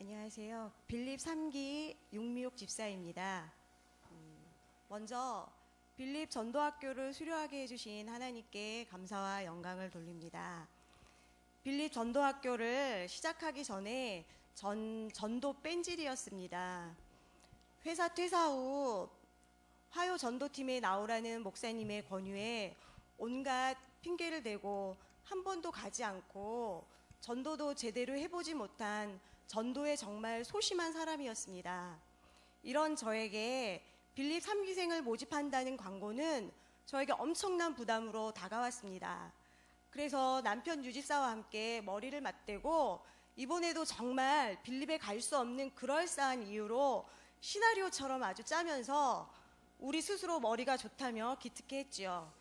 안녕하세요. 빌립 3기 윤미옥 집사입니다. 먼저 빌립 전도학교를 수료하게 해주신 하나님께 감사와 영광을 돌립니다. 빌립 전도학교를 시작하기 전에 전도 뺀질이었습니다. 회사 퇴사 후 화요 전도팀에 나오라는 목사님의 권유에 온갖 핑계를 대고 한 번도 가지 않고 전도도 제대로 해보지 못한 전도에 정말 소심한 사람이었습니다. 이런 저에게 빌립 3기생을 모집한다는 광고는 저에게 엄청난 부담으로 다가왔습니다. 그래서 남편 유집사와 함께 머리를 맞대고 이번에도 정말 빌립에 갈 수 없는 그럴싸한 이유로 시나리오처럼 아주 짜면서 우리 스스로 머리가 좋다며 기특해했지요.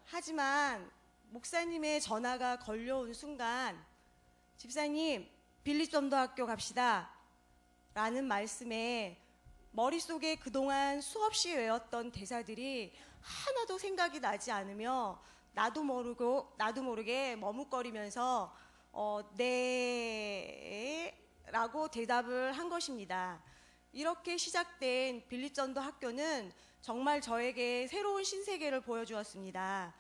하지만 목사님의 전화가 걸려온 순간 집사님 빌립 전도학교 갑시다 라는 말씀에 머릿속에 그동안 수없이 외웠던 대사들이 하나도 생각이 나지 않으며 나도 모르게 머뭇거리면서 네 라고 대답을 한 것입니다. 이렇게 시작된 빌립 전도학교는 정말 저에게 새로운 신세계를 보여주었습니다.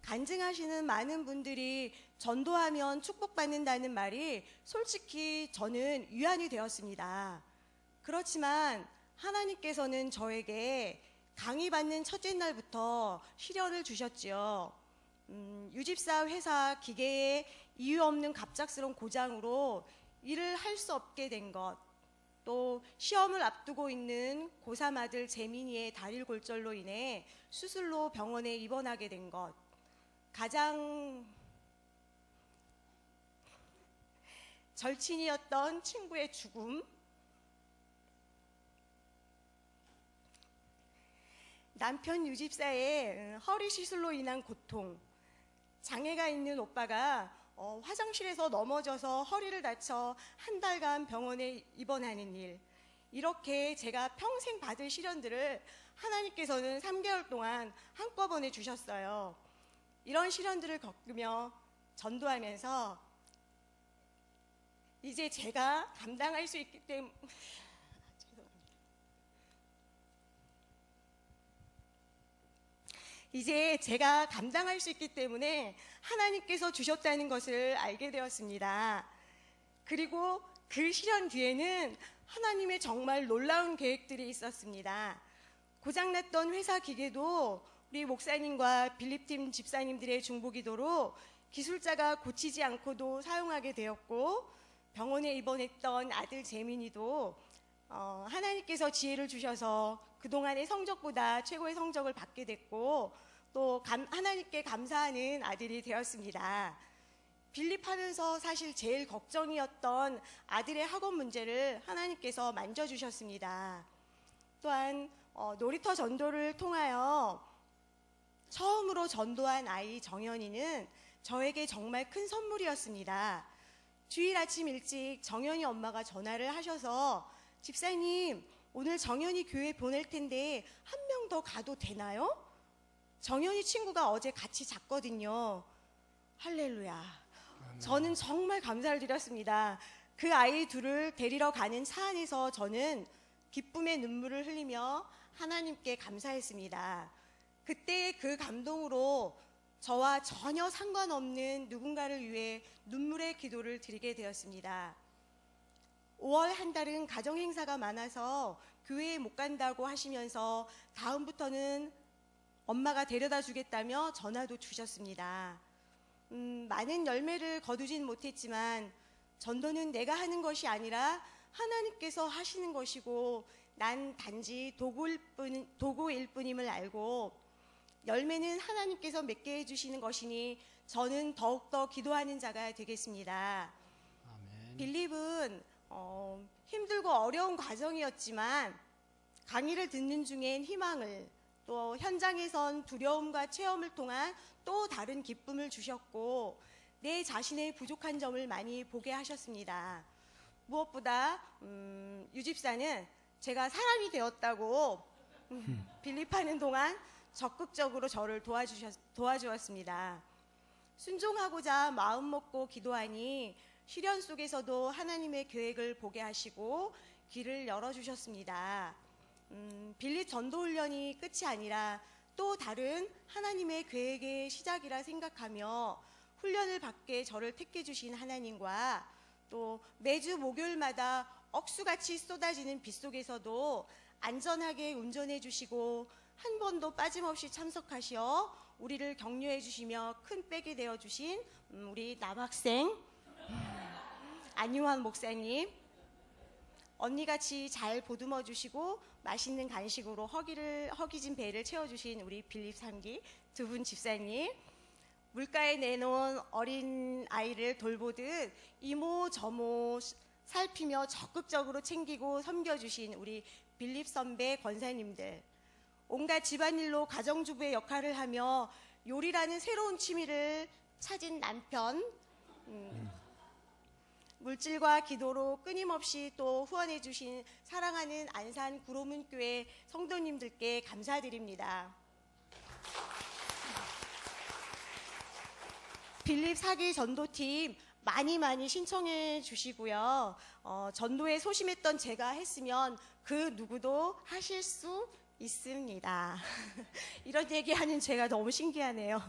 간증하시는 많은 분들이 전도하면 축복받는다는 말이 솔직히 저는 위안이 되었습니다. 그렇지만 하나님께서는 저에게 강의받는 첫째 날부터 시련을 주셨지요. 유집사 회사 기계에 이유 없는 갑작스러운 고장으로 일을 할 수 없게 된 것, 또 시험을 앞두고 있는 고3 아들 재민이의 다리골절로 인해 수술로 병원에 입원하게 된 것, 가장 절친이었던 친구의 죽음, 남편 유집사의 허리 시술로 인한 고통, 장애가 있는 오빠가 화장실에서 넘어져서 허리를 다쳐 한 달간 병원에 입원하는 일, 이렇게 제가 평생 받을 시련들을 하나님께서는 3개월 동안 한꺼번에 주셨어요. 이런 시련들을 겪으며 전도하면서 이제 제가 감당할 수 있기 때문에 하나님께서 주셨다는 것을 알게 되었습니다. 그리고 그 시련 뒤에는 하나님의 정말 놀라운 계획들이 있었습니다. 고장났던 회사 기계도 우리 목사님과 빌립팀 집사님들의 중보기도로 기술자가 고치지 않고도 사용하게 되었고, 병원에 입원했던 아들 재민이도 하나님께서 지혜를 주셔서 그동안의 성적보다 최고의 성적을 받게 됐고, 또 하나님께 감사하는 아들이 되었습니다. 빌립 하면서 사실 제일 걱정이었던 아들의 학업 문제를 하나님께서 만져주셨습니다. 또한 놀이터 전도를 통하여 처음으로 전도한 아이 정연이는 저에게 정말 큰 선물이었습니다. 주일 아침 일찍 정연이 엄마가 전화를 하셔서 집사님 오늘 정연이 교회 보낼 텐데 한 명 더 가도 되나요? 정연이 친구가 어제 같이 잤거든요. 할렐루야. 저는 정말 감사를 드렸습니다. 그 아이 둘을 데리러 가는 차 안에서 저는 기쁨의 눈물을 흘리며 하나님께 감사했습니다. 그때 그 감동으로 저와 전혀 상관없는 누군가를 위해 눈물의 기도를 드리게 되었습니다. 5월 한 달은 가정 행사가 많아서 교회에 못 간다고 하시면서 다음부터는 엄마가 데려다 주겠다며 전화도 주셨습니다. 많은 열매를 거두진 못했지만 전도는 내가 하는 것이 아니라 하나님께서 하시는 것이고 난 단지 도구일 뿐임을 알고 열매는 하나님께서 맺게 해주시는 것이니 저는 더욱더 기도하는 자가 되겠습니다. 아멘. 빌립은 힘들고 어려운 과정이었지만 강의를 듣는 중엔 희망을, 또 현장에선 두려움과 체험을 통한 또 다른 기쁨을 주셨고 내 자신의 부족한 점을 많이 보게 하셨습니다. 무엇보다 유집사는 제가 사람이 되었다고 빌립하는 동안 적극적으로 저를 도와주었습니다. 순종하고자 마음 먹고 기도하니 시련 속에서도 하나님의 계획을 보게 하시고 길을 열어주셨습니다. 빌립 전도훈련이 끝이 아니라 또 다른 하나님의 계획의 시작이라 생각하며 훈련을 받게 저를 택해 주신 하나님과 또 매주 목요일마다 억수같이 쏟아지는 빗 속에서도 안전하게 운전해 주시고 한 번도 빠짐없이 참석하시어 우리를 격려해 주시며 큰 백이 되어 주신 우리 남학생 안유환 목사님, 언니같이 잘 보듬어 주시고 맛있는 간식으로 허기진 배를 채워주신 우리 빌립 3기 두 분 집사님, 물가에 내놓은 어린 아이를 돌보듯 이모 저모 살피며 적극적으로 챙기고 섬겨주신 우리 빌립 선배 권사님들, 온갖 집안일로 가정주부의 역할을 하며 요리라는 새로운 취미를 찾은 남편, 물질과 기도로 끊임없이 또 후원해 주신 사랑하는 안산 구로문교회 성도님들께 감사드립니다. 빌립 4기 전도팀 많이 신청해 주시고요. 전도에 소심했던 제가 했으면 그 누구도 하실 수 있습니다. 이런 얘기하는 제가 너무 신기하네요.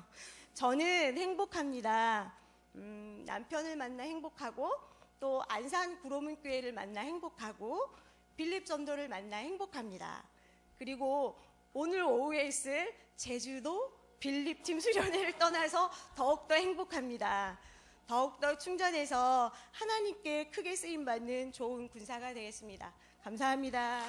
저는 행복합니다. 남편을 만나 행복하고 또 안산 구로문교회를 만나 행복하고 빌립 전도를 만나 행복합니다. 그리고 오늘 오후에 있을 제주도 빌립팀 수련회를 떠나서 더욱더 행복합니다. 더욱더 충전해서 하나님께 크게 쓰임받는 좋은 군사가 되겠습니다. 감사합니다.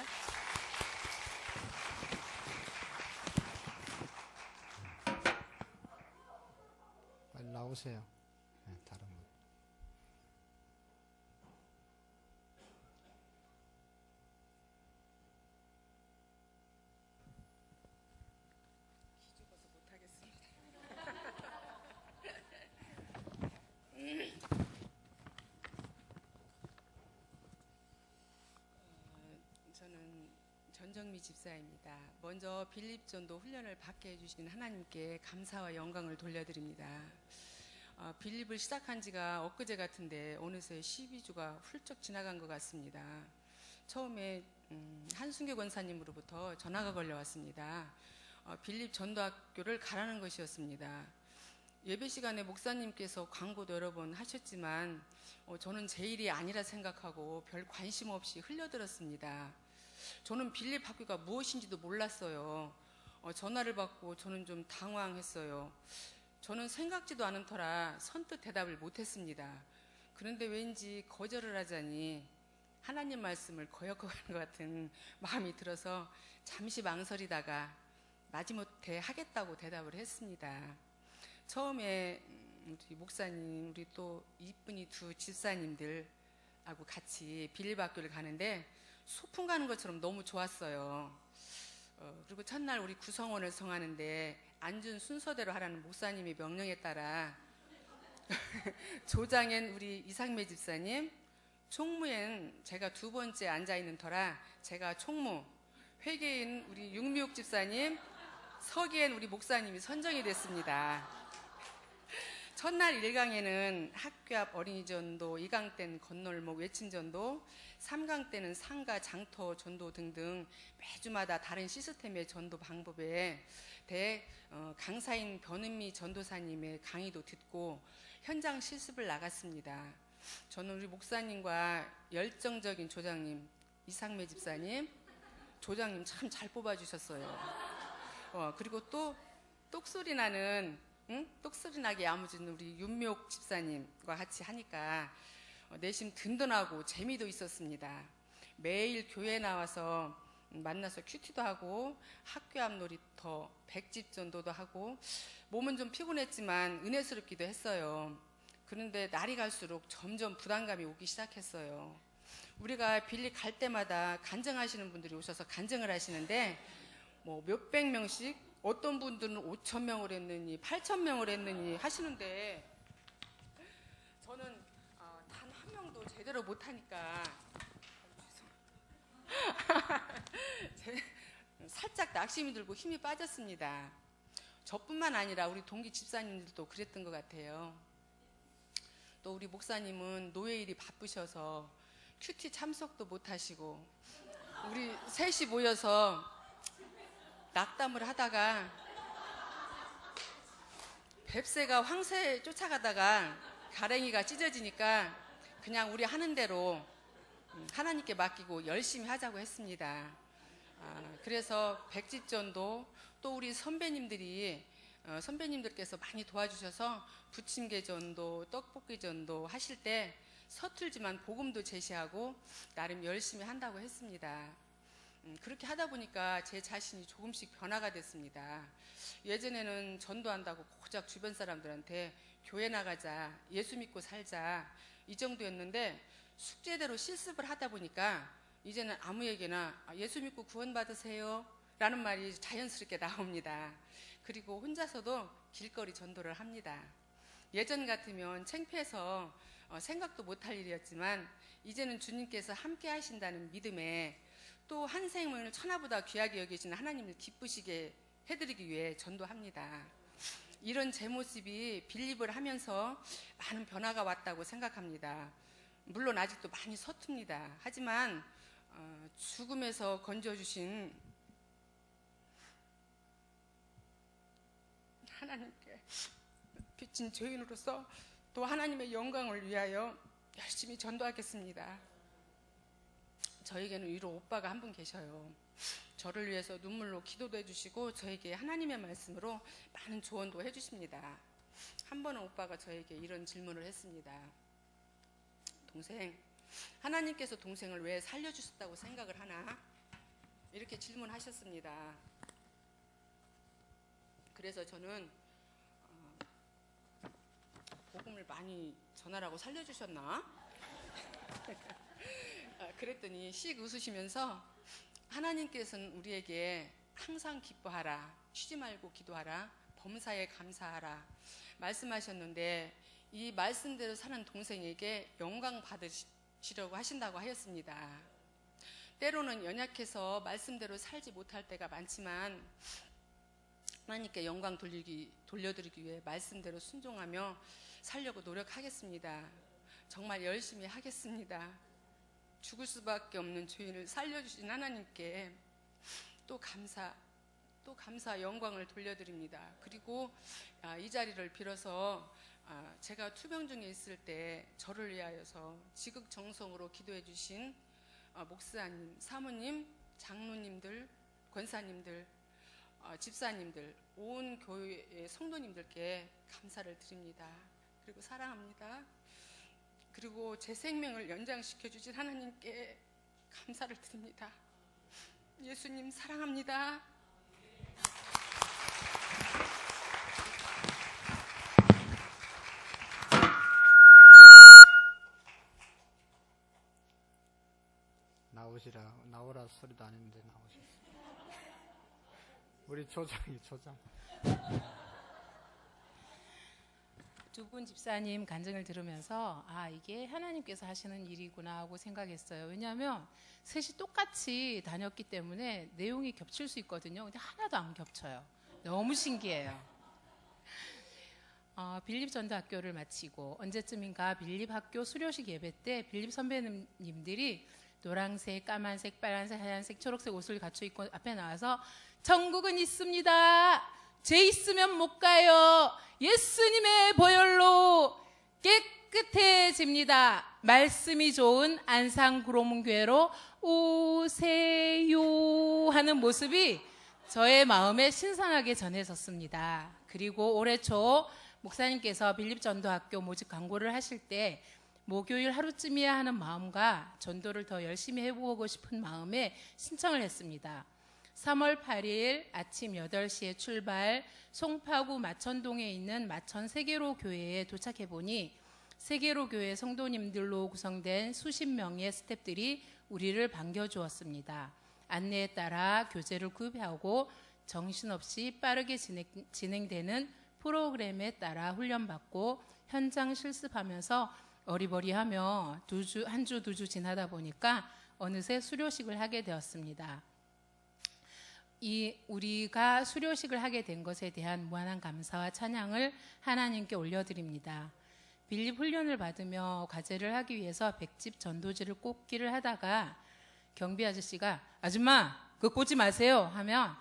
빨리 나오세요. 네, 다른 분. 기죽어서 못하겠습니다. 저는 전정미 집사입니다. 먼저 빌립 전도 훈련을 받게 해주신 하나님께 감사와 영광을 돌려드립니다. 빌립을 시작한 지가 엊그제 같은데 어느새 12주가 훌쩍 지나간 것 같습니다. 처음에 한순교 권사님으로부터 전화가 걸려왔습니다. 빌립 전도학교를 가라는 것이었습니다. 예배 시간에 목사님께서 광고도 여러 번 하셨지만 저는 제 일이 아니라 생각하고 별 관심 없이 흘려들었습니다. 저는 빌립 학교가 무엇인지도 몰랐어요. 전화를 받고 저는 좀 당황했어요. 저는 생각지도 않은 터라 선뜻 대답을 못했습니다. 그런데 왠지 거절을 하자니 하나님 말씀을 거역하는 것 같은 마음이 들어서 잠시 망설이다가 마지못해 하겠다고 대답을 했습니다. 처음에 우리 목사님, 우리 또 이쁜이 두 집사님들하고 같이 빌립 학교를 가는데 소풍 가는 것처럼 너무 좋았어요. 그리고 첫날 우리 구성원을 성하는데 앉은 순서대로 하라는 목사님의 명령에 따라 조장엔 우리 이상매 집사님, 총무엔 제가 두 번째 앉아있는 터라 제가 총무, 회계인 우리 육미옥 집사님, 서기엔 우리 목사님이 선정이 됐습니다. 첫날 1강에는 학교 앞 어린이 전도, 2강 때는 건널목 외침 전도, 3강 때는 상가 장터 전도 등등 매주마다 다른 시스템의 전도 방법에 대해 강사인 변은미 전도사님의 강의도 듣고 현장 실습을 나갔습니다. 저는 우리 목사님과 열정적인 조장님, 이상매 집사님, 조장님 참 잘 뽑아주셨어요. 그리고 또 똑소리 나게 야무진 우리 윤미옥 집사님과 같이 하니까 내심 든든하고 재미도 있었습니다. 매일 교회 나와서 만나서 큐티도 하고 학교 앞 놀이터, 백집 전도도 하고 몸은 좀 피곤했지만 은혜스럽기도 했어요. 그런데 날이 갈수록 점점 부담감이 오기 시작했어요. 우리가 빌립 갈 때마다 간증하시는 분들이 오셔서 간증을 하시는데 뭐 몇백 명씩, 어떤 분들은 5,000명을 했느니 8,000명을 했느니 하시는데 저는 단 한 명도 제대로 못하니까 살짝 낙심이 들고 힘이 빠졌습니다. 저뿐만 아니라 우리 동기 집사님들도 그랬던 것 같아요. 또 우리 목사님은 노예일이 바쁘셔서 큐티 참석도 못 하시고 우리 셋이 모여서 낙담을 하다가 뱁새가 황새 쫓아가다가 가랭이가 찢어지니까 그냥 우리 하는 대로 하나님께 맡기고 열심히 하자고 했습니다. 그래서 백집전도 또 우리 선배님들께서 많이 도와주셔서 부침개전도 떡볶이전도 하실 때 서툴지만 복음도 제시하고 나름 열심히 한다고 했습니다. 그렇게 하다 보니까 제 자신이 조금씩 변화가 됐습니다. 예전에는 전도한다고 고작 주변 사람들한테 교회 나가자, 예수 믿고 살자 이 정도였는데 숙제대로 실습을 하다 보니까 이제는 아무에게나 예수 믿고 구원받으세요 라는 말이 자연스럽게 나옵니다. 그리고 혼자서도 길거리 전도를 합니다. 예전 같으면 창피해서 생각도 못할 일이었지만 이제는 주님께서 함께 하신다는 믿음에 또 한 생명을 천하보다 귀하게 여기시는 하나님을 기쁘시게 해드리기 위해 전도합니다. 이런 제 모습이 빌립을 하면서 많은 변화가 왔다고 생각합니다. 물론 아직도 많이 서툽니다. 하지만 죽음에서 건져주신 하나님께 빚진 죄인으로서 또 하나님의 영광을 위하여 열심히 전도하겠습니다. 저에게는 위로 오빠가 한 분 계셔요. 저를 위해서 눈물로 기도도 해주시고 저에게 하나님의 말씀으로 많은 조언도 해주십니다. 한 번은 오빠가 저에게 이런 질문을 했습니다. 동생, 하나님께서 동생을 왜 살려주셨다고 생각을 하나? 이렇게 질문하셨습니다. 그래서 저는 복음을 많이 전하라고 살려주셨나? 그랬더니 씩 웃으시면서 하나님께서는 우리에게 항상 기뻐하라, 쉬지 말고 기도하라, 범사에 감사하라 말씀하셨는데 이 말씀대로 사는 동생에게 영광 받으시려고 하신다고 하였습니다. 때로는 연약해서 말씀대로 살지 못할 때가 많지만 하나님께 영광 돌려드리기 위해 말씀대로 순종하며 살려고 노력하겠습니다. 정말 열심히 하겠습니다. 죽을 수밖에 없는 죄인을 살려주신 하나님께 또 감사 영광을 돌려드립니다. 그리고 이 자리를 빌어서 제가 투병 중에 있을 때 저를 위하여서 지극정성으로 기도해 주신 목사님, 사모님, 장로님들, 권사님들, 집사님들, 온 교회의 성도님들께 감사를 드립니다. 그리고 사랑합니다. 그리고 제 생명을 연장시켜 주신 하나님께 감사를 드립니다. 예수님 사랑합니다. 나오라 소리도 안 했는데 나오셨어요. 우리 조장. 두 분 집사님 간증을 들으면서 이게 하나님께서 하시는 일이구나 하고 생각했어요. 왜냐하면 셋이 똑같이 다녔기 때문에 내용이 겹칠 수 있거든요. 근데 하나도 안 겹쳐요. 너무 신기해요. 빌립 전도학교를 마치고 언제쯤인가 빌립 학교 수료식 예배 때 빌립 선배님들이 노란색, 까만색, 빨간색, 하얀색, 초록색 옷을 갖춰 입고 앞에 나와서 천국은 있습니다. 죄 있으면 못 가요. 예수님의 보혈로 깨끗해집니다. 말씀이 좋은 안상구로문교회로 오세요 하는 모습이 저의 마음에 신선하게 전해졌습니다. 그리고 올해 초 목사님께서 빌립전도학교 모집 광고를 하실 때 목요일 하루쯤이야 하는 마음과 전도를 더 열심히 해보고 싶은 마음에 신청을 했습니다. 3월 8일 아침 8시에 출발, 송파구 마천동에 있는 마천 세계로 교회에 도착해보니 세계로 교회 성도님들로 구성된 수십 명의 스태프들이 우리를 반겨주었습니다. 안내에 따라 교재를 구입하고 정신없이 빠르게 진행되는 프로그램에 따라 훈련받고 현장 실습하면서 어리버리하며 한 주 두 주 지나다 보니까 어느새 수료식을 하게 되었습니다. 우리가 수료식을 하게 된 것에 대한 무한한 감사와 찬양을 하나님께 올려드립니다. 빌립 훈련을 받으며 과제를 하기 위해서 백집 전도지를 꽂기를 하다가 경비 아저씨가 아줌마 그거 꽂지 마세요 하면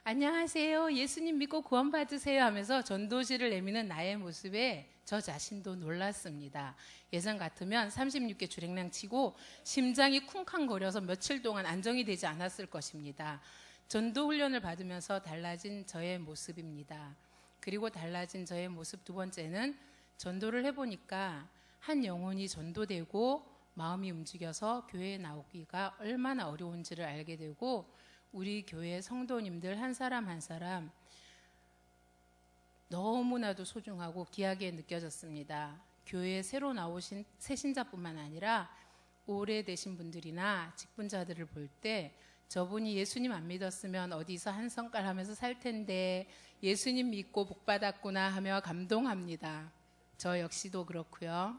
안녕하세요 예수님 믿고 구원 받으세요 하면서 전도지를 내미는 나의 모습에 저 자신도 놀랐습니다. 예전 같으면 36개 주랭랑 치고 심장이 쿵쾅거려서 며칠 동안 안정이 되지 않았을 것입니다. 전도 훈련을 받으면서 달라진 저의 모습입니다. 그리고 달라진 저의 모습 두 번째는 전도를 해보니까 한 영혼이 전도되고 마음이 움직여서 교회에 나오기가 얼마나 어려운지를 알게 되고 우리 교회 성도님들 한 사람 한 사람 너무나도 소중하고 귀하게 느껴졌습니다. 교회에 새로 나오신 새신자뿐만 아니라 오래되신 분들이나 직분자들을 볼 때 저분이 예수님 안 믿었으면 어디서 한 성깔 하면서 살 텐데 예수님 믿고 복 받았구나 하며 감동합니다. 저 역시도 그렇고요.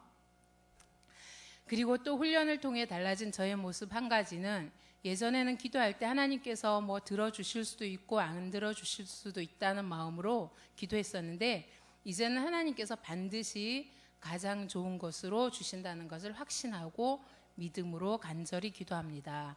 그리고 또 훈련을 통해 달라진 저의 모습 한 가지는 예전에는 기도할 때 하나님께서 뭐 들어주실 수도 있고 안 들어주실 수도 있다는 마음으로 기도했었는데 이제는 하나님께서 반드시 가장 좋은 것으로 주신다는 것을 확신하고 믿음으로 간절히 기도합니다.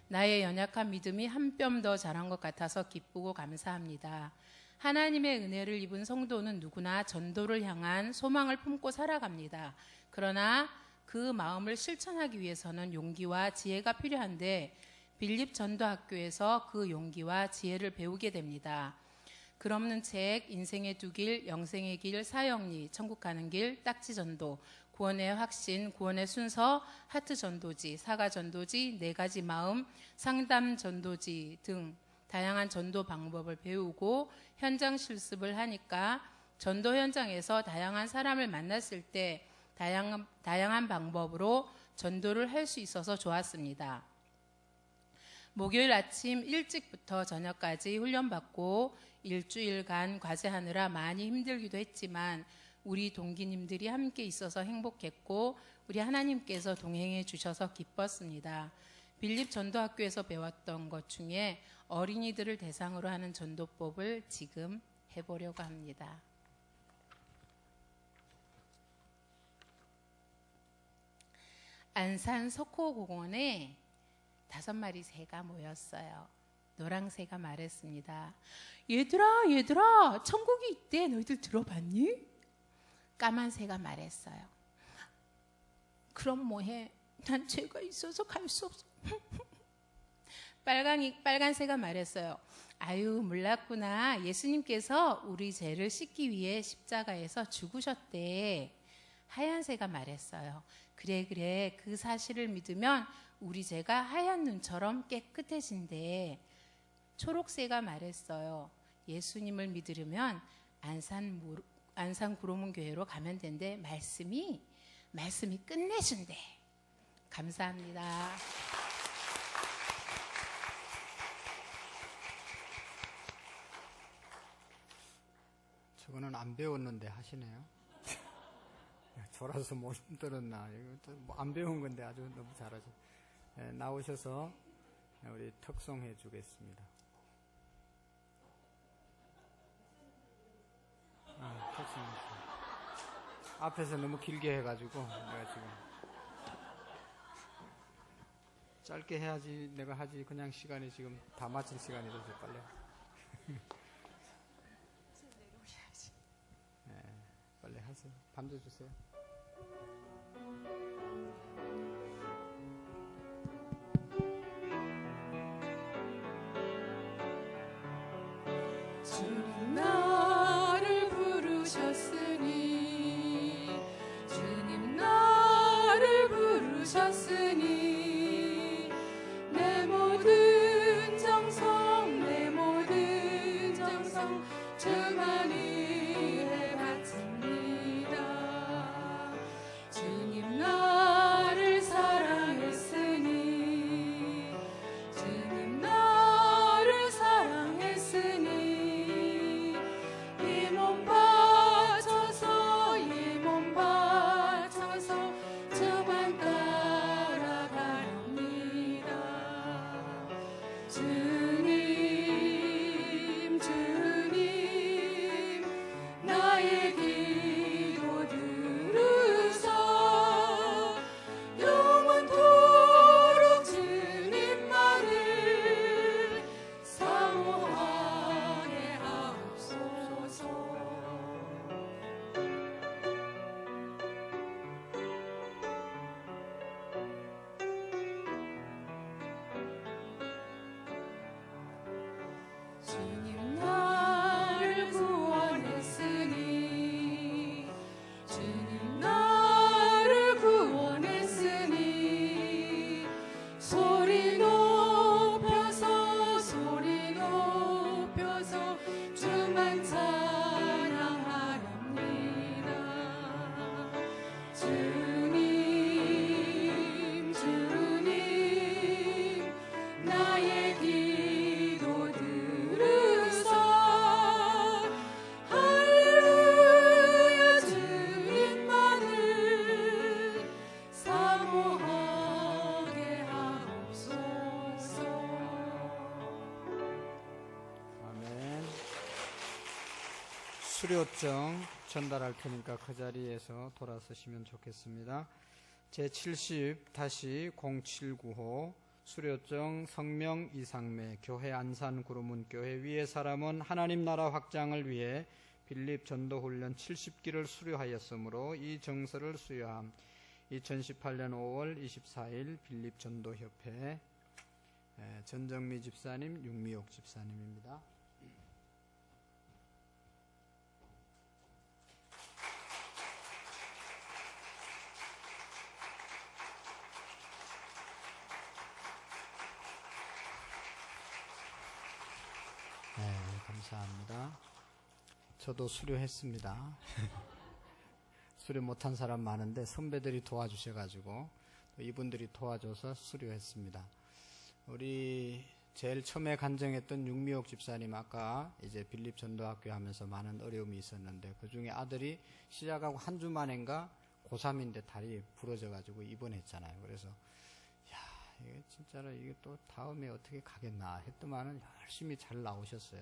나의 연약한 믿음이 한 뼘 더 자란 것 같아서 기쁘고 감사합니다. 하나님의 은혜를 입은 성도는 누구나 전도를 향한 소망을 품고 살아갑니다. 그러나 그 마음을 실천하기 위해서는 용기와 지혜가 필요한데 빌립 전도학교에서 그 용기와 지혜를 배우게 됩니다. 글없는 책, 인생의 두 길, 영생의 길, 사형리, 천국 가는 길, 딱지 전도, 구원의 확신, 구원의 순서, 하트 전도지, 사과 전도지, 4가지 마음, 상담 전도지 등 다양한 전도 방법을 배우고 현장 실습을 하니까 전도 현장에서 다양한 사람을 만났을 때 다양한 방법으로 전도를 할 수 있어서 좋았습니다. 목요일 아침 일찍부터 저녁까지 훈련받고 일주일간 과제하느라 많이 힘들기도 했지만 우리 동기님들이 함께 있어서 행복했고 우리 하나님께서 동행해 주셔서 기뻤습니다. 빌립 전도학교에서 배웠던 것 중에 어린이들을 대상으로 하는 전도법을 지금 해보려고 합니다. 안산 석호공원에 5마리 새가 모였어요. 노랑새가 말했습니다. 얘들아 천국이 있대. 너희들 들어봤니? 까만 새가 말했어요. 그럼 뭐해? 난 죄가 있어서 갈 수 없어. 빨간 새가 말했어요. 아유 몰랐구나. 예수님께서 우리 죄를 씻기 위해 십자가에서 죽으셨대. 하얀 새가 말했어요. 그래 그 사실을 믿으면 우리 죄가 하얀 눈처럼 깨끗해진대. 초록새가 말했어요. 예수님을 믿으려면 안산 구로문 교회로 가면 된대. 말씀이 끝내준대. 감사합니다. 저거는 안 배웠는데 하시네요. 졸아서 못 들었나. 이거 안 배운 건데 아주 너무 잘하죠. 나오셔서 우리 특송해 주겠습니다. 특송해 주세요. 앞에서 너무 길게 해가지고 내가 지금 짧게 해야지 내가 하지. 그냥 시간이 지금 다 마칠 시간이 돼서 빨리. 빨리 하세요. 반주 주세요. 주님 나를 부르셨으니 주님 나를 부르셨으니 내 모든 정성 주만 위해 바칩니다. 주님 나를 구원했으니 주님 나를 구원했으니 소리 높여서 주만 찬양하렵니다. 주님 나의 기도 들으사 할렐루야 주님만을 사모하게 하옵소서. 아멘. 수료증 전달할 테니까 그 자리에서 돌아서시면 좋겠습니다. 제70-0795 수료증 성명 이상매 교회 안산 구로문교회 위의 사람은 하나님 나라 확장을 위해 빌립 전도훈련 70기를 수료하였으므로 이 정서를 수여함. 2018년 5월 24일 빌립 전도협회 전정미 집사님, 윤미옥 집사님입니다. 네, 감사합니다. 저도 수료했습니다. 수료 못한 사람 많은데 선배들이 도와주셔가지고 이분들이 도와줘서 수료했습니다. 우리 제일 처음에 간증했던 윤미옥 집사님 아까 이제 빌립 전도학교 하면서 많은 어려움이 있었는데 그 중에 아들이 시작하고 한 주 만인가 고3인데 다리 부러져가지고 입원했잖아요. 그래서 이게 진짜로 이게 또 다음에 어떻게 가겠나 했더만은 열심히 잘 나오셨어요.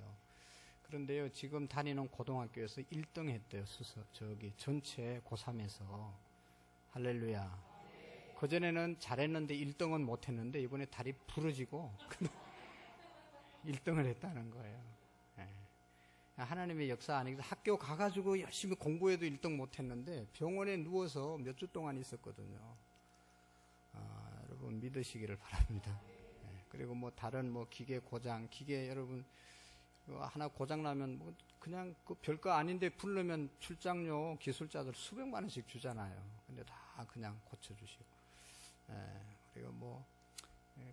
그런데요, 지금 다니는 고등학교에서 1등 했대요. 전체 고3에서. 할렐루야. 그전에는 잘했는데 1등은 못했는데 이번에 다리 부러지고 1등을 했다는 거예요. 네. 하나님의 역사 아니겠어. 학교 가가지고 열심히 공부해도 1등 못했는데 병원에 누워서 몇 주 동안 있었거든요. 여러분 믿으시기를 바랍니다. 네. 그리고 뭐 다른 뭐 기계 고장, 여러분 하나 고장 나면 뭐 그냥 그 별거 아닌데 부르면 출장료 기술자들 수백만 원씩 주잖아요. 근데 다 그냥 고쳐주시고. 그리고 뭐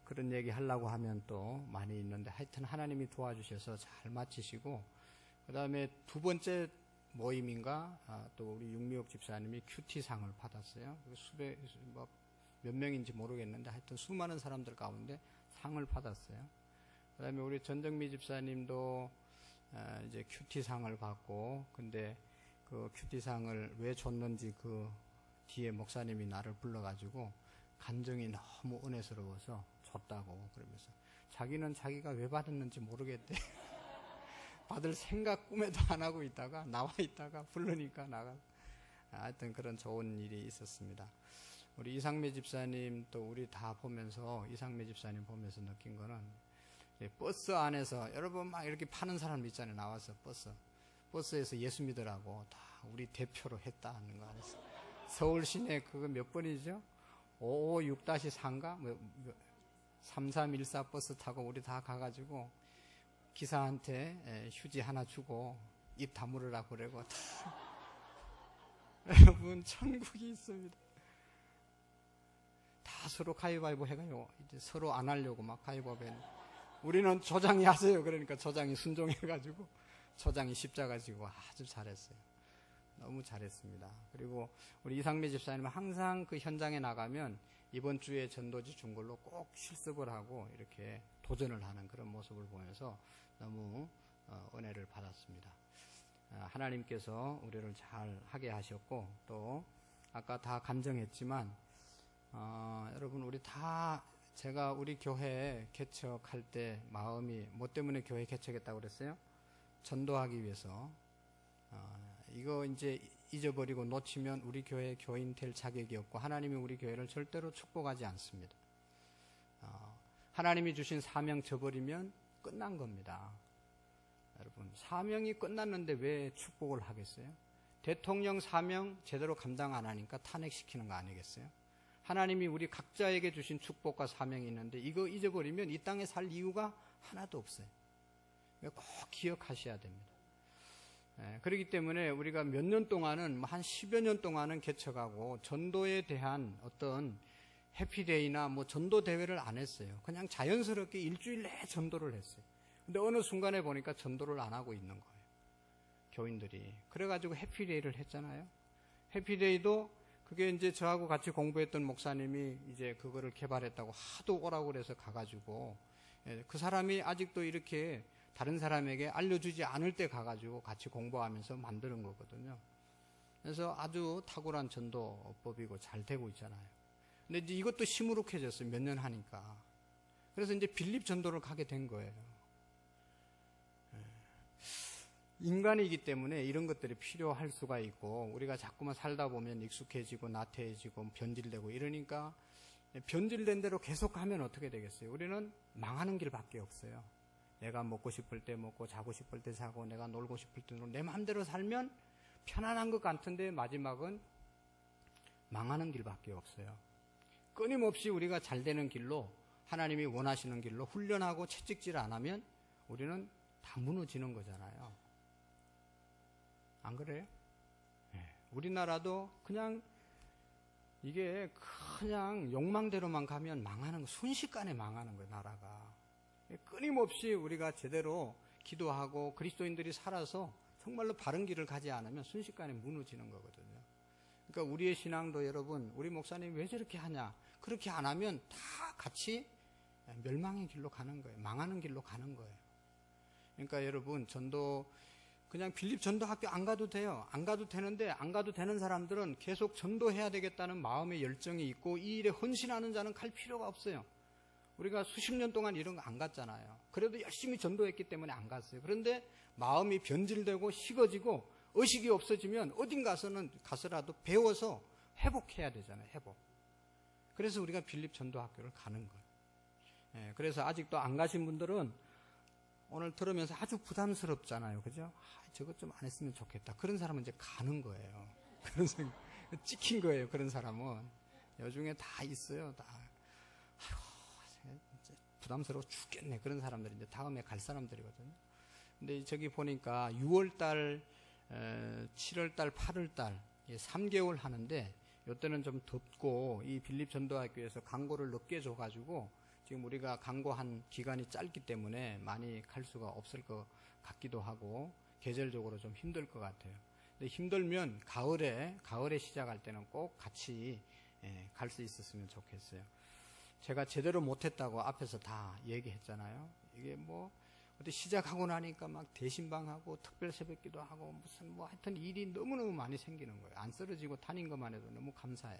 그런 얘기 하려고 하면 또 많이 있는데 하여튼 하나님이 도와주셔서 잘 마치시고 그 다음에 두 번째 모임인가 또 우리 윤미옥 집사님이 큐티상을 받았어요. 몇 명인지 모르겠는데 하여튼 수많은 사람들 가운데 상을 받았어요. 그 다음에 우리 전정미 집사님도 이제 큐티상을 받고 근데 그 큐티상을 왜 줬는지 그 뒤에 목사님이 나를 불러가지고 간증이 너무 은혜스러워서 줬다고 그러면서 자기는 자기가 왜 받았는지 모르겠대. 받을 생각 꿈에도 안 하고 있다가 나와 있다가 부르니까 나가. 하여튼 그런 좋은 일이 있었습니다. 우리 이상매 집사님 또 우리 다 보면서 이상매 집사님 보면서 느낀 거는 버스 안에서 여러분 막 이렇게 파는 사람 있잖아요. 나와서 버스에서 예수 믿으라고 다 우리 대표로 했다는 거 안에서 서울 시내 그거 몇 번이죠? 556-4인가? 3314 버스 타고 우리 다 가가지고 기사한테 휴지 하나 주고 입 다물으라고 그러고 여러분 천국이 있습니다. 다 서로 가위바위보 해가요. 이제 서로 안 하려고 막 가위바위보 했는데 우리는 조장이 하세요. 그러니까 조장이 순종해가지고 조장이 십자가 지고 아주 잘했어요. 너무 잘했습니다. 그리고 우리 이상매 집사님은 항상 그 현장에 나가면 이번 주에 전도지 준 걸로 꼭 실습을 하고 이렇게 도전을 하는 그런 모습을 보면서 너무 은혜를 받았습니다. 하나님께서 우리를 잘 하게 하셨고 또 아까 다 간증했지만 여러분 우리 다 제가 우리 교회 개척할 때 마음이 뭐 때문에 교회 개척했다고 그랬어요? 전도하기 위해서. 이거 이제 잊어버리고 놓치면 우리 교회 교인 될 자격이 없고 하나님이 우리 교회를 절대로 축복하지 않습니다. 하나님이 주신 사명 저버리면 끝난 겁니다. 여러분 사명이 끝났는데 왜 축복을 하겠어요? 대통령 사명 제대로 감당 안 하니까 탄핵시키는 거 아니겠어요? 하나님이 우리 각자에게 주신 축복과 사명이 있는데 이거 잊어버리면 이 땅에 살 이유가 하나도 없어요. 꼭 기억하셔야 됩니다. 그렇기 때문에 우리가 몇 년 동안은 한 10여 년 동안은 개척하고 전도에 대한 어떤 해피데이나 뭐 전도 대회를 안 했어요. 그냥 자연스럽게 일주일 내에 전도를 했어요. 근데 어느 순간에 보니까 전도를 안 하고 있는 거예요. 교인들이. 그래가지고 해피데이를 했잖아요. 해피데이도 그게 이제 저하고 같이 공부했던 목사님이 이제 그거를 개발했다고 하도 오라고 그래서 가가지고 그 사람이 아직도 이렇게 다른 사람에게 알려주지 않을 때 가가지고 같이 공부하면서 만드는 거거든요. 그래서 아주 탁월한 전도법이고 잘 되고 있잖아요. 근데 이제 이것도 시무룩해졌어요. 몇 년 하니까. 그래서 이제 빌립 전도를 가게 된 거예요. 인간이기 때문에 이런 것들이 필요할 수가 있고, 우리가 자꾸만 살다 보면 익숙해지고 나태해지고 변질되고 이러니까 변질된 대로 계속 하면 어떻게 되겠어요? 우리는 망하는 길밖에 없어요. 내가 먹고 싶을 때 먹고 자고 싶을 때 자고 내가 놀고 싶을 때 놀고 내 마음대로 살면 편안한 것 같은데 마지막은 망하는 길밖에 없어요. 끊임없이 우리가 잘 되는 길로, 하나님이 원하시는 길로 훈련하고 채찍질 안 하면 우리는 다 무너지는 거잖아요. 안 그래요? 네. 우리나라도 그냥 이게 그냥 욕망대로만 가면 망하는 거, 순식간에 망하는 거예요, 나라가. 끊임없이 우리가 제대로 기도하고 그리스도인들이 살아서 정말로 바른 길을 가지 않으면 순식간에 무너지는 거거든요. 그러니까 우리의 신앙도 여러분, 우리 목사님이 왜 저렇게 하냐? 그렇게 안 하면 다 같이 멸망의 길로 가는 거예요. 망하는 길로 가는 거예요. 그러니까 여러분, 전도, 그냥 빌립 전도학교 안 가도 돼요. 안 가도 되는데, 안 가도 되는 사람들은 계속 전도해야 되겠다는 마음의 열정이 있고 이 일에 헌신하는 자는 갈 필요가 없어요. 우리가 수십 년 동안 이런 거 안 갔잖아요. 그래도 열심히 전도했기 때문에 안 갔어요. 그런데 마음이 변질되고 식어지고 의식이 없어지면 어딘 가서라도 배워서 회복해야 되잖아요. 회복. 그래서 우리가 빌립 전도학교를 가는 거예요. 그래서 아직도 안 가신 분들은 오늘 들으면서 아주 부담스럽잖아요. 그죠? 저것 좀 안 했으면 좋겠다. 그런 사람은 이제 가는 거예요. 그런 생각, 찍힌 거예요. 그런 사람은. 여중에 다 있어요. 다. 부담스러워 죽겠네. 그런 사람들이 이제 다음에 갈 사람들이거든요. 근데 저기 보니까 6월달, 7월달, 8월달 3개월 하는데 이때는 좀 덥고 이 빌립 전도학교에서 광고를 늦게 줘가지고 지금 우리가 광고한 기간이 짧기 때문에 많이 갈 수가 없을 것 같기도 하고 계절적으로 좀 힘들 것 같아요. 근데 힘들면 가을에 시작할 때는 꼭 같이 갈 수 있었으면 좋겠어요. 제가 제대로 못했다고 앞에서 다 얘기했잖아요. 이게 뭐 어디 시작하고 나니까 막 대신방하고 특별 새벽기도 하고 무슨 뭐 하여튼 일이 너무너무 많이 생기는 거예요. 안 쓰러지고 다닌 것만 해도 너무 감사해요.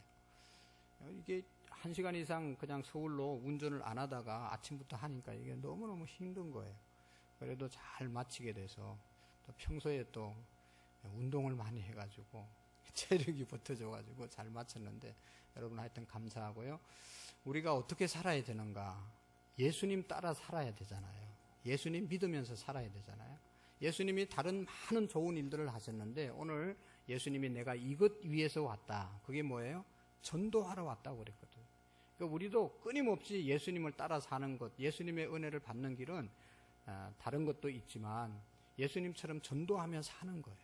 이게 1시간 이상 그냥 서울로 운전을 안 하다가 아침부터 하니까 이게 너무너무 힘든 거예요. 그래도 잘 마치게 돼서 또 평소에 또 운동을 많이 해가지고 체력이 붙어져가지고 잘 마쳤는데 여러분 하여튼 감사하고요. 우리가 어떻게 살아야 되는가? 예수님 따라 살아야 되잖아요. 예수님 믿으면서 살아야 되잖아요. 예수님이 다른 많은 좋은 일들을 하셨는데 오늘 예수님이 내가 이것 위해서 왔다. 그게 뭐예요? 전도하러 왔다고 그랬거든요. 그러니까 우리도 끊임없이 예수님을 따라 사는 것, 예수님의 은혜를 받는 길은 다른 것도 있지만 예수님처럼 전도하며 사는 거예요.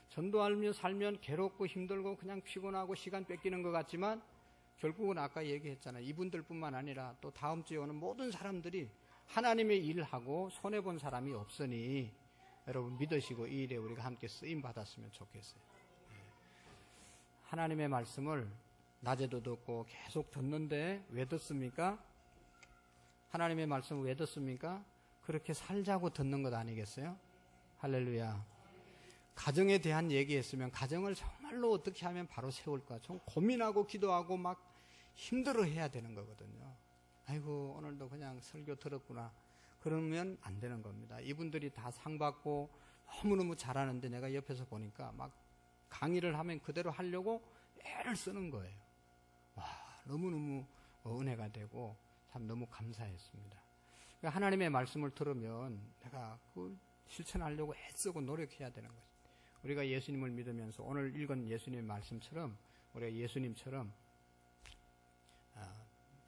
전도하며 살면 괴롭고 힘들고 그냥 피곤하고 시간 뺏기는 것 같지만 결국은 아까 얘기했잖아요. 이분들뿐만 아니라 또 다음 주에 오는 모든 사람들이 하나님의 일을 하고 손해본 사람이 없으니 여러분 믿으시고 이 일에 우리가 함께 쓰임 받았으면 좋겠어요. 하나님의 말씀을 낮에도 듣고 계속 듣는데 왜 듣습니까? 하나님의 말씀을 왜 듣습니까? 그렇게 살자고 듣는 것 아니겠어요? 할렐루야. 가정에 대한 얘기했으면 가정을 정말로 어떻게 하면 바로 세울까 좀 고민하고 기도하고 막 힘들어 해야 되는 거거든요. 아이고 오늘도 그냥 설교 들었구나 그러면 안 되는 겁니다. 이분들이 다 상 받고 너무너무 잘하는데 내가 옆에서 보니까 막 강의를 하면 그대로 하려고 애를 쓰는 거예요. 와 너무너무 은혜가 되고 참 너무 감사했습니다. 그러니까 하나님의 말씀을 들으면 내가 그 실천하려고 애쓰고 노력해야 되는 거죠. 우리가 예수님을 믿으면서 오늘 읽은 예수님의 말씀처럼 우리가 예수님처럼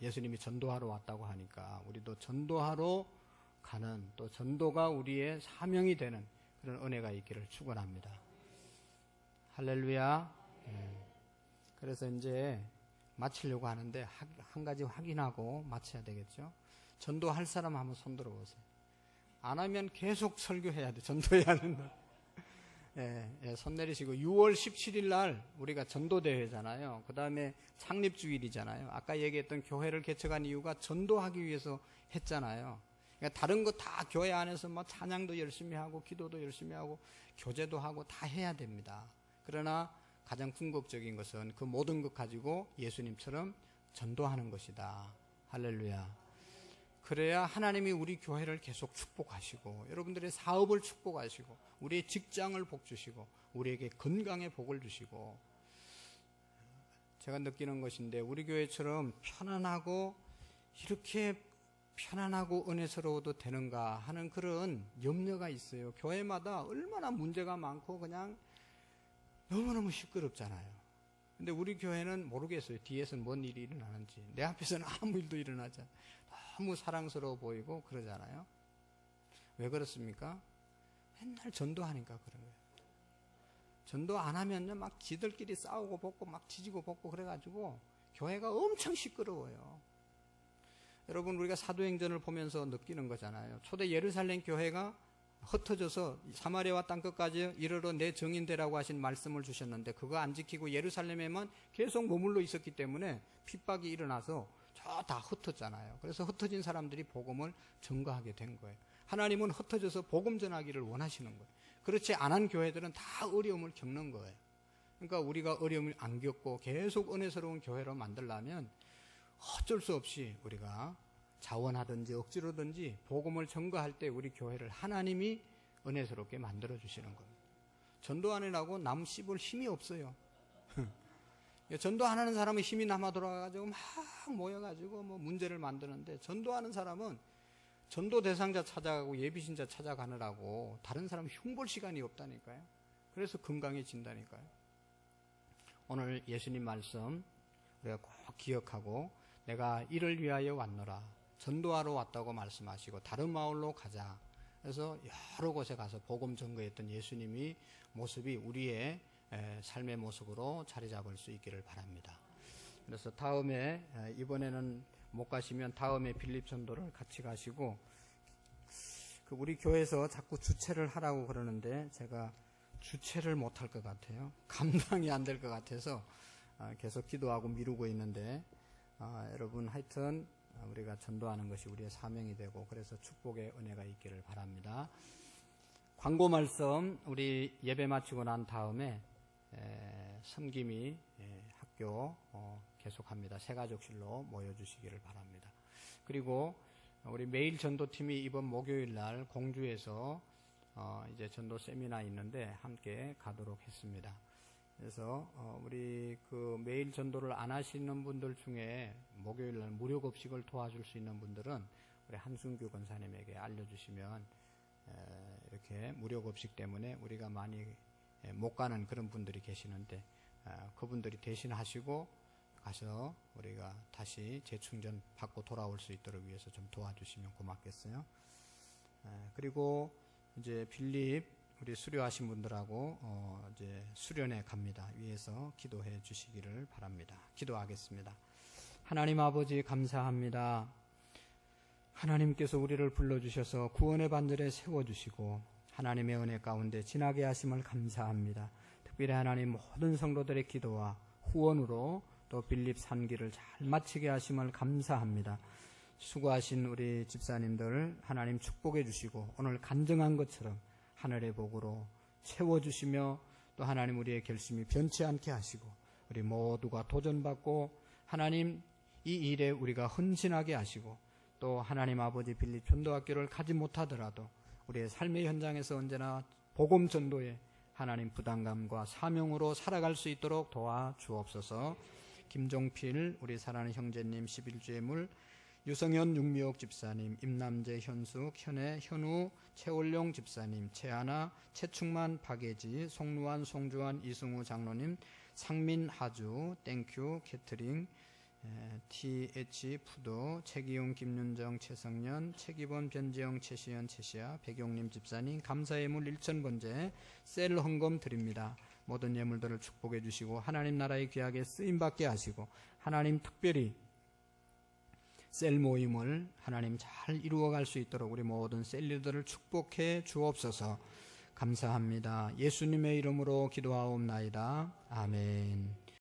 예수님이 전도하러 왔다고 하니까 우리도 전도하러 가는 또 전도가 우리의 사명이 되는 그런 은혜가 있기를 축원합니다. 할렐루야. 그래서 이제 마치려고 하는데 한 가지 확인하고 마쳐야 되겠죠. 전도할 사람 한번 손 들어보세요. 안 하면 계속 설교해야 돼. 전도해야 된다. 손 내리시고 6월 17일 날 우리가 전도대회잖아요. 그 다음에 창립주일이잖아요. 아까 얘기했던 교회를 개척한 이유가 전도하기 위해서 했잖아요. 그러니까 다른 거 다 교회 안에서 뭐 찬양도 열심히 하고 기도도 열심히 하고 교제도 하고 다 해야 됩니다. 그러나 가장 궁극적인 것은 그 모든 것 가지고 예수님처럼 전도하는 것이다. 할렐루야. 그래야 하나님이 우리 교회를 계속 축복하시고 여러분들의 사업을 축복하시고 우리의 직장을 복 주시고 우리에게 건강의 복을 주시고 제가 느끼는 것인데 우리 교회처럼 편안하고 이렇게 편안하고 은혜스러워도 되는가 하는 그런 염려가 있어요. 교회마다 얼마나 문제가 많고 그냥 너무너무 시끄럽잖아요. 근데 우리 교회는 모르겠어요. 뒤에서는 뭔 일이 일어나는지. 내 앞에서는 아무 일도 일어나지 않아요. 너무 사랑스러워 보이고 그러잖아요. 왜 그렇습니까? 맨날 전도하니까 그런 거예요. 전도 안 하면요, 막 지들끼리 싸우고 벗고 막 지지고 벗고 그래가지고 교회가 엄청 시끄러워요. 여러분, 우리가 사도행전을 보면서 느끼는 거잖아요. 초대 예루살렘 교회가 흩어져서 사마리아와 땅끝까지 이르러 내 정인되라고 하신 말씀을 주셨는데 그거 안 지키고 예루살렘에만 계속 머물러 있었기 때문에 핍박이 일어나서 다 흩어졌잖아요. 그래서 흩어진 사람들이 복음을 전가하게 된 거예요. 하나님은 흩어져서 복음 전하기를 원하시는 거예요. 그렇지 않은 교회들은 다 어려움을 겪는 거예요. 그러니까 우리가 어려움을 안 겪고 계속 은혜스러운 교회로 만들려면 어쩔 수 없이 우리가 자원하든지 억지로든지 복음을 전가할 때 우리 교회를 하나님이 은혜스럽게 만들어 주시는 겁니다. 전도 안 하려고 남 씹을 힘이 없어요. 전도 안 하는 사람은 힘이 남아 돌아가가지고 막 모여가지고 뭐 문제를 만드는데 전도하는 사람은 전도 대상자 찾아가고 예비신자 찾아가느라고 다른 사람 흉볼 시간이 없다니까요. 그래서 건강해진다니까요. 오늘 예수님 말씀 우리가 꼭 기억하고 내가 이를 위하여 왔노라. 전도하러 왔다고 말씀하시고 다른 마을로 가자. 그래서 여러 곳에 가서 복음 전거했던 예수님이 모습이 우리의 삶의 모습으로 자리 잡을 수 있기를 바랍니다. 그래서 다음에 이번에는 못 가시면 다음에 빌립 전도를 같이 가시고 우리 교회에서 자꾸 주최를 하라고 그러는데 제가 주최를 못할 것 같아요. 감당이 안 될 것 같아서 계속 기도하고 미루고 있는데 여러분 하여튼 우리가 전도하는 것이 우리의 사명이 되고 그래서 축복의 은혜가 있기를 바랍니다. 광고 말씀 우리 예배 마치고 난 다음에 섬김이 학교 계속합니다. 새가족실로 모여주시기를 바랍니다. 그리고 우리 매일 전도팀이 이번 목요일 날 공주에서 이제 전도 세미나 있는데 함께 가도록 했습니다. 그래서 우리 그 매일 전도를 안 하시는 분들 중에 목요일 날 무료 급식을 도와줄 수 있는 분들은 우리 한순규 권사님에게 알려주시면 이렇게 무료 급식 때문에 우리가 많이 못 가는 그런 분들이 계시는데 그분들이 대신 하시고 가서 우리가 다시 재충전 받고 돌아올 수 있도록 위해서 좀 도와주시면 고맙겠어요. 그리고 이제 빌립 우리 수료하신 분들하고 이제 수련회 갑니다. 위해서 기도해 주시기를 바랍니다. 기도하겠습니다. 하나님 아버지 감사합니다. 하나님께서 우리를 불러주셔서 구원의 반절에 세워주시고 하나님의 은혜 가운데 지나게 하심을 감사합니다. 특별히 하나님 모든 성도들의 기도와 후원으로 또 빌립 산기를 잘 마치게 하심을 감사합니다. 수고하신 우리 집사님들 하나님 축복해 주시고 오늘 간증한 것처럼 하늘의 복으로 채워주시며 또 하나님 우리의 결심이 변치 않게 하시고 우리 모두가 도전받고 하나님 이 일에 우리가 헌신하게 하시고 또 하나님 아버지 빌립 전도학교를 가지 못하더라도 우리의 삶의 현장에서 언제나 복음 전도에 하나님 부담감과 사명으로 살아갈 수 있도록 도와주옵소서. 김종필 우리 사랑하는 형제님 11주의 물, 유성현 육미옥 집사님, 임남재 현숙 현애 현우 최올룡 집사님, 최하나 최충만 박예지 송루환 송주환 이승우 장로님, 상민 하주 땡큐 캐트링 TH 푸드, 최기용, 김윤정, 최성년, 최기본, 변지영, 최시연, 최시아, 백용림 집사님 감사의 물 1,000번째 셀 헌금 드립니다. 모든 예물들을 축복해 주시고 하나님 나라의 귀하게 쓰임받게 하시고 하나님 특별히 셀 모임을 하나님 잘 이루어갈 수 있도록 우리 모든 셀리들을 축복해 주옵소서. 감사합니다. 예수님의 이름으로 기도하옵나이다. 아멘.